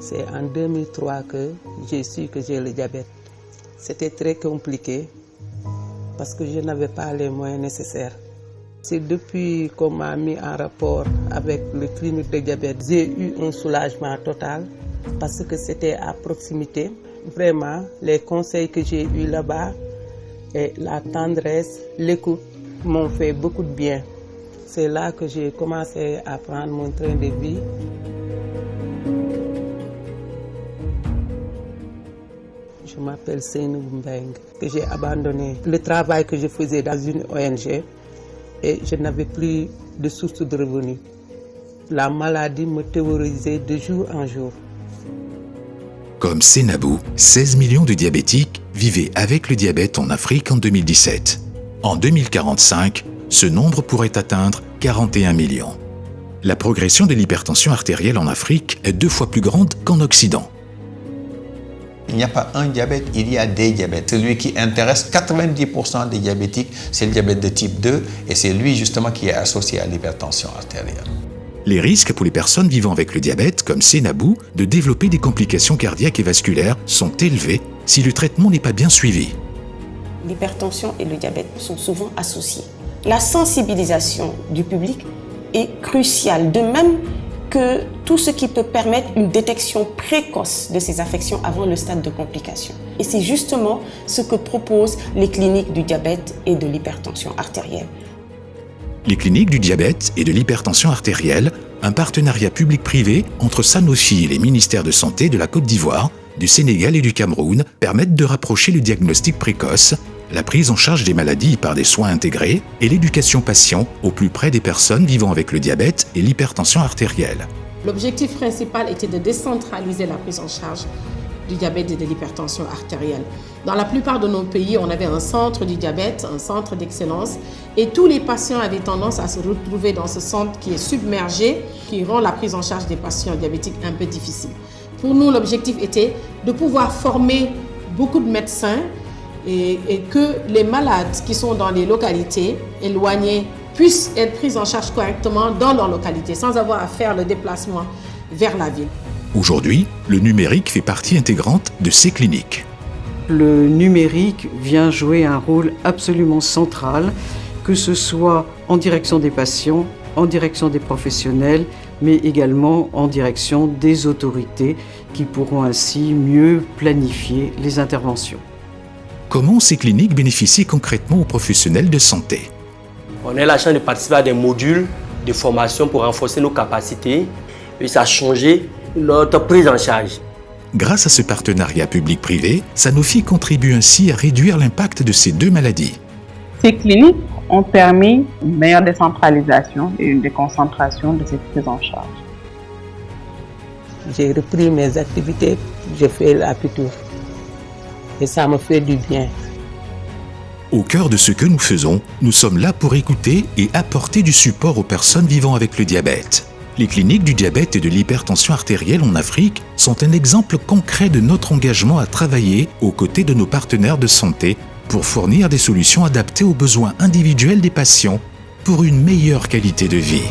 C'est en 2003 que j'ai su que j'ai le diabète. C'était très compliqué parce que je n'avais pas les moyens nécessaires. C'est depuis qu'on m'a mis en rapport avec le clinique de diabète, j'ai eu un soulagement total parce que c'était à proximité. Vraiment, les conseils que j'ai eus là-bas et la tendresse, l'écoute m'ont fait beaucoup de bien. C'est là que j'ai commencé à prendre mon train de vie. Je m'appelle Seynabou Mbengue, que j'ai abandonné le travail que je faisais dans une ONG et je n'avais plus de source de revenus. La maladie me terrorisait de jour en jour. Comme Seynabou, 16 millions de diabétiques vivaient avec le diabète en Afrique en 2017. En 2045, ce nombre pourrait atteindre 41 millions. La progression de l'hypertension artérielle en Afrique est 2 fois plus grande qu'en Occident. Il n'y a pas un diabète, il y a des diabètes. Celui qui intéresse 90% des diabétiques, c'est le diabète de type 2 et c'est lui justement qui est associé à l'hypertension artérielle. Les risques pour les personnes vivant avec le diabète, comme Seynabou, de développer des complications cardiaques et vasculaires sont élevés si le traitement n'est pas bien suivi. L'hypertension et le diabète sont souvent associés. La sensibilisation du public est cruciale, de même que tout ce qui peut permettre une détection précoce de ces affections avant le stade de complication. Et c'est justement ce que proposent les cliniques du diabète et de l'hypertension artérielle. Les cliniques du diabète et de l'hypertension artérielle, un partenariat public-privé entre Sanofi et les ministères de santé de la Côte d'Ivoire, du Sénégal et du Cameroun, permettent de rapprocher le diagnostic précoce, la prise en charge des maladies par des soins intégrés et l'éducation patient au plus près des personnes vivant avec le diabète et l'hypertension artérielle. L'objectif principal était de décentraliser la prise en charge du diabète et de l'hypertension artérielle. Dans la plupart de nos pays, on avait un centre du diabète, un centre d'excellence, et tous les patients avaient tendance à se retrouver dans ce centre qui est submergé, qui rend la prise en charge des patients diabétiques un peu difficile. Pour nous, l'objectif était de pouvoir former beaucoup de médecins et que les malades qui sont dans les localités éloignées puissent être pris en charge correctement dans leur localité, sans avoir à faire le déplacement vers la ville. Aujourd'hui, le numérique fait partie intégrante de ces cliniques. Le numérique vient jouer un rôle absolument central, que ce soit en direction des patients, en direction des professionnels, mais également en direction des autorités qui pourront ainsi mieux planifier les interventions. Comment ces cliniques bénéficient concrètement aux professionnels de santé? On a la chance de participer à des modules de formation pour renforcer nos capacités et ça a changé notre prise en charge. Grâce à ce partenariat public-privé, Sanofi contribue ainsi à réduire l'impact de ces 2 maladies. Ces cliniques ont permis une meilleure décentralisation et une déconcentration de cette prise en charge. J'ai repris mes activités, j'ai fait l'apitur et ça me fait du bien. Au cœur de ce que nous faisons, nous sommes là pour écouter et apporter du support aux personnes vivant avec le diabète. Les cliniques du diabète et de l'hypertension artérielle en Afrique sont un exemple concret de notre engagement à travailler aux côtés de nos partenaires de santé pour fournir des solutions adaptées aux besoins individuels des patients pour une meilleure qualité de vie.